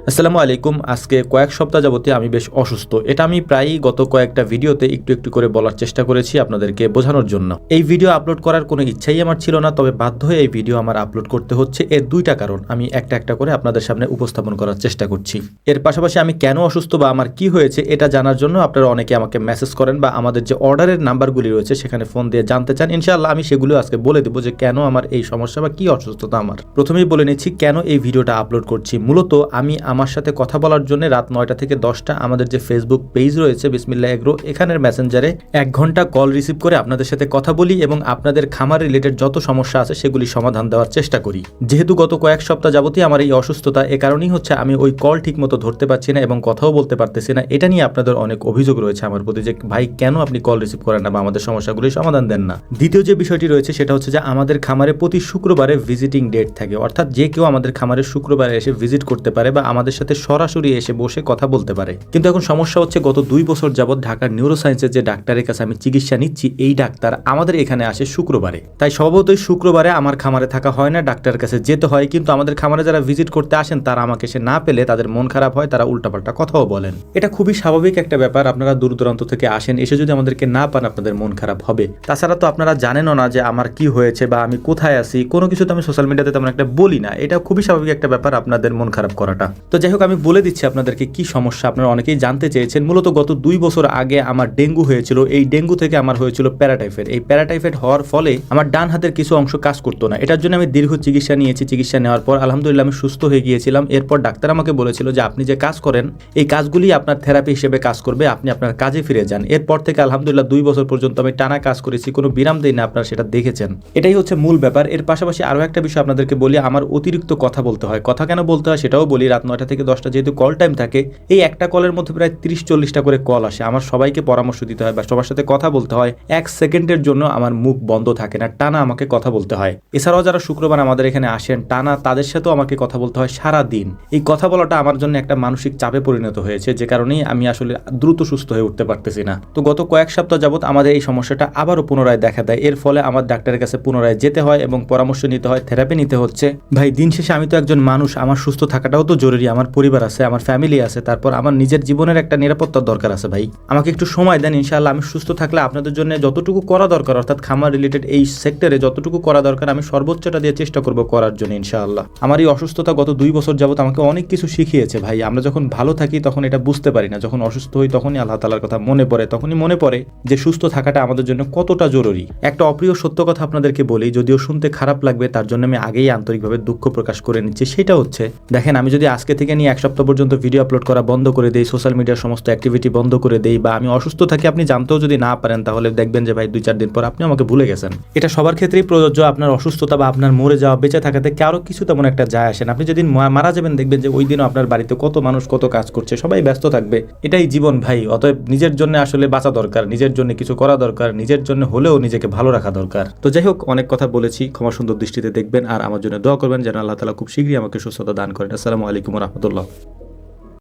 আসসালামু আলাইকুম। আজকে কয়েক সপ্তাহ যাবতে আমি বেশ অসুস্থ। এটা আমি প্রায়ই গত কয়েকটা ভিডিওতে একটু একটু করে বলার চেষ্টা করেছি আপনাদেরকে বোঝানোর জন্য। এই ভিডিও আপলোড করার কোনো ইচ্ছাই আমার ছিল না, তবে বাধ্য হয়ে এই ভিডিও আমার আপলোড করতে হচ্ছে। এর দুইটা কারণ আমি একটা একটা করে আপনাদের সামনে উপস্থাপন করার চেষ্টা করছি। এর পাশাপাশি আমি কেন অসুস্থ বা আমার কি হয়েছে এটা জানার জন্য আপনারা অনেকে আমাকে মেসেজ করেন বা আমাদের যে অর্ডারের নাম্বারগুলি রয়েছে সেখানে ফোন দিয়ে জানতে চান। ইনশাআল্লাহ আমি সেগুলো আজকে বলে দেবো যে কেন আমার এই সমস্যা বা কি অসুস্থতা আমার। প্রথমেই বলে নিচ্ছি কেন এই ভিডিওটা আপলোড করছি। মূলত আমি আমার সাথে কথা বলার জন্য রাত 9টা থেকে 10টা আমাদের যে ফেসবুক পেজ রয়েছে বিসমিল্লাহ এগ্রো, এখানের মেসেঞ্জারে 1 ঘন্টা কল রিসিভ করে আপনাদের সাথে কথা বলি এবং আপনাদের খামার রিলেটেড যত সমস্যা আছে সেগুলি সমাধান দেওয়ার চেষ্টা করি। যেহেতু গত কয়েক সপ্তাহ যাবতই আমার এই অসুস্থতা, এ কারণেই হচ্ছে আমি ওই কল ঠিক মতো ধরতে পারছি না এবং কথাও বলতে পারতেছি না। এটা নিয়ে আপনাদের অনেক অভিযোগ রয়েছে আমার প্রতি যে ভাই কেন আপনি কল রিসিভ করেন না বা আমাদের সমস্যাগুলি সমাধান দেন না। দ্বিতীয় যে বিষয়টি রয়েছে সেটা হচ্ছে যে আমাদের খামারে প্রতি শুক্রবারে ভিজিটিং ডেট থাকে, অর্থাৎ যে কেউ আমাদের খামারে শুক্রবারে এসে ভিজিট করতে পারে বা আমাদের সাথে সরাসরি এসে বসে কথা বলতে পারে। কিন্তু এখন সমস্যা হচ্ছে গত 2 বছর যাবৎ ঢাকার নিউরোসায়েন্সের যে ডাক্তারের কাছে আমি চিকিৎসা নিচ্ছি, এই ডাক্তার আমাদের এখানে আসে শুক্রবারে। তাই স্বভাবতই শুক্রবারে আমার খামারে থাকা হয় না, ডাক্তারের কাছে যেতে হয়। কিন্তু আমাদের খামারে যারা ভিজিট করতে আসেন তারা আমাকে সে না পেলে তাদের মন খারাপ হয়, তারা উল্টাপাল্টা কথাও বলেন। এটা খুবই স্বাভাবিক একটা ব্যাপার। আপনারা দূর দূরান্ত থেকে আসেন, এসে যদি আমাদেরকে না পান আপনাদের মন খারাপ হবে। তাছাড়া তো আপনারা জানেনও না যে আমার কি হয়েছে বা আমি কোথায় আছি, কোনো কিছু তো আমি সোশ্যাল মিডিয়াতে তেমন একটা বলি না। এটা খুবই স্বাভাবিক একটা ব্যাপার আপনাদের মন খারাপ করাটা। তো যাই হোক, আমি বলে দিচ্ছি আপনাদেরকে কি সমস্যা। আপনারা অনেকেই জানতে চেয়েছেন। মূলত গত 2 বছর আগে আমার ডেঙ্গু হয়েছিল। এই ডেঙ্গু থেকে আমার হয়েছিল প্যারাটাইফয়েড। এই প্যারাটাইফয়েড হওয়ার ফলে আমার ডান হাতের কিছু অংশ কাজ করতো না। এটার জন্য আমি দীর্ঘ চিকিৎসা নিয়েছি। চিকিৎসা নেওয়ার পর আলহামদুলিল্লাহ আমি সুস্থ হয়ে গিয়েছিলাম। এরপর ডাক্তার আমাকে বলেছিল যে আপনি যে কাজ করেন এই কাজগুলি আপনার থেরাপি হিসেবে কাজ করবে, আপনি আপনার কাজে ফিরে যান। এরপর থেকে আলহামদুলিল্লাহ 2 বছর পর্যন্ত আমি টানা কাজ করেছি, কোনো বিরাম দেই না। আপনারা সেটা দেখেছেন। এটাই হচ্ছে মূল ব্যাপার। এর পাশাপাশি আরও একটা বিষয় আপনাদেরকে বলি, আমার অতিরিক্ত কথা বলতে হয়। কথা কেন বলতে হয় সেটাও বলি। রাত 9টা থেকে 10টা যেহেতু কল টাইম থাকে, এই একটা কলের মধ্যে প্রায় 30-40টা করে কল আসে। আমার সবাইকে পরামর্শ দিতে হয় বা সবার সাথে কথা বলতে হয়। 1 সেকেন্ডের জন্য আমার মুখ বন্ধ থাকে না, টানা আমাকে কথা বলতে হয়। এছাড়াও যারা শুক্রবার আমাদের এখানে আসেন টানা, তাদের সাথেও আমাকে কথা বলতে হয় সারা দিন। এই কথা বলাটা আমার জন্য একটা মানসিক চাপে পরিণত হয়েছে, যে কারণেই আমি আসলে দ্রুত সুস্থ হয়ে উঠতে পারতেছি না। তো গত কয়েক সপ্তাহ যাবত আমাদের এই সমস্যাটা আবারও পুনরায় দেখা দেয়। এর ফলে আমার ডাক্তারের কাছে পুনরায় যেতে হয় এবং পরামর্শ নিতে হয়, থেরাপি নিতে হচ্ছে। ভাই দিন শেষে আমি তো একজন মানুষ, আমার সুস্থ থাকাটাও তো জরুরি। আমার পরিবার আছে, আমার ফ্যামিলি আছে, তারপর আমার নিজের জীবনের একটা নিরাপত্তার দরকার আছে। ভাই আমাকে একটু সময় দেন, ইনশাআল্লাহ আমি সুস্থ থাকলে আপনাদের জন্য যতটুকু করা দরকার, অর্থাৎ খামার রিলেটেড এই সেক্টরে যতটুকু করা দরকার আমি সর্বোচ্চটা দিয়ে চেষ্টা করব করার জন্য ইনশাআল্লাহ। আমার এই অসুস্থতা গত 2 বছর যাবত আমাকে অনেক কিছু শিখিয়েছে ভাই। আমরা যখন ভালো থাকি তখন এটা বুঝতে পারি না, যখন অসুস্থ হই তখনই আল্লাহ তাআলার কথা মনে পড়ে, তখনই মনে পড়ে যে সুস্থ থাকাটা আমাদের জন্য কতটা জরুরি। একটা অপ্রিয় সত্য কথা আপনাদেরকে বলি, যদিও শুনতে খারাপ লাগবে, তার জন্য আমি আগেই আন্তরিকভাবে দুঃখ প্রকাশ করে নিচ্ছি। সেটা হচ্ছে দেখেন, আমি যদি আজকে থেকে নিয়ে 1 সপ্তাহ পর্যন্ত ভিডিও আপলোড করা বন্ধ করে দেই, সোশ্যাল মিডিয়ার সমস্ত অ্যাক্টিভিটি বন্ধ করে দেই, বা আমি অসুস্থ থাকি আপনি জানতেও যদি না পারেন, তাহলে দেখবেন যে ভাই 2-4 দিন পর আপনি আমাকে ভুলে গেছেন। এটা সবার ক্ষেত্রেই প্রযোজ্য। আপনার অসুস্থতা বা আপনার মরে যাওয়া বেঁচে থাকাতে কারো কিছু তেমন একটা যায় আসেন। আপনি যেদিন মারা যাবেন দেখবেন যে ওই দিনও আপনার বাড়িতে কত মানুষ কত কাজ করছে, সবাই ব্যস্ত থাকবে। এটাই জীবন ভাই। অতএব নিজের জন্য আসলে বাঁচা দরকার, নিজের জন্য কিছু করা দরকার, নিজের জন্য হলেও নিজেকে ভালো রাখা দরকার। তো যাই হোক, অনেক কথা বলেছি, ক্ষমা সুন্দর দৃষ্টিতে দেখবেন আর আমার জন্য দোয়া করবেন যেন আল্লাহ তাআলা খুব শীঘ্রই আমাকে সুস্থতা দান করেন। আসসালামু আলাইকুম ওয়া রাহমাতুল্লাহ।